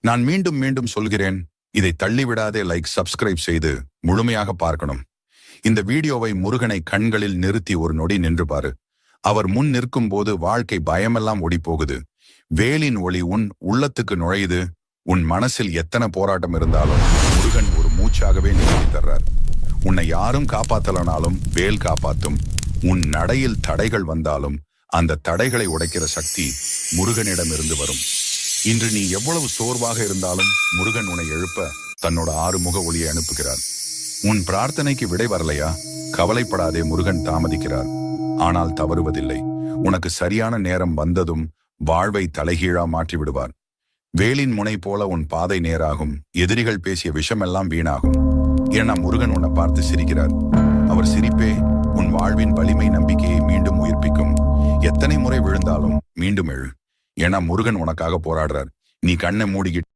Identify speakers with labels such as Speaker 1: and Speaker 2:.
Speaker 1: நான் மீண்டும் மீண்டும் சொல்கிறேன், இதை தள்ளிவிடாதே. லைக், சப்ஸ்கிரைப் செய்து முழுமையாக பார்க்கணும். இந்த வீடியோவை முருகனை கண்களில் நிறுத்தி ஒரு நொடி நின்று பாரு. அவர் முன் நிற்கும் போது வாழ்க்கை பயமெல்லாம் ஓடிப்போகுது. வேலின் ஒளி உன் உள்ளத்துக்கு நுழையுது. உன் மனசில் எத்தனை போராட்டம் இருந்தாலும் முருகன் ஒரு மூச்சாகவே நிறுத்தி தர்றார். உன்னை யாரும் காப்பாத்தலனாலும் வேல் காப்பாத்தும். உன் நடையில் தடைகள் வந்தாலும் அந்த தடைகளை உடைக்கிற சக்தி முருகனிடமிருந்து வரும். இன்று நீ எவ்வளவு சோர்வாக இருந்தாலும் முருகன் உன்னை எழுப்ப தன்னோட 6 முக ஒளியை அனுப்புகிறார். உன் பிரார்த்தனைக்கு விடை வரலையா? கவலைப்படாதே, முருகன் தாமதிக்கிறார், ஆனால் தவறுவதில்லை. உனக்கு சரியான நேரம் வந்ததும் வாழ்வை தலைகீழா மாற்றி விடுவார். வேலின் முனை போல உன் பாதை நேராகும். எதிரிகள் பேசிய விஷமெல்லாம் வீணாகும். ஏன்னா முருகன் உன்னை பார்த்து சிரிக்கிறார். அவர் சிரிப்பே உன் வாழ்வின் வலிமை நம்பிக்கையை மீண்டும் உயிர்ப்பிக்கும். எத்தனை முறை விழுந்தாலும் மீண்டும் எழு. ஏன்னா முருகன் உனக்காக போராடுறார். நீ கண்ணை மூடிக்கிட்டு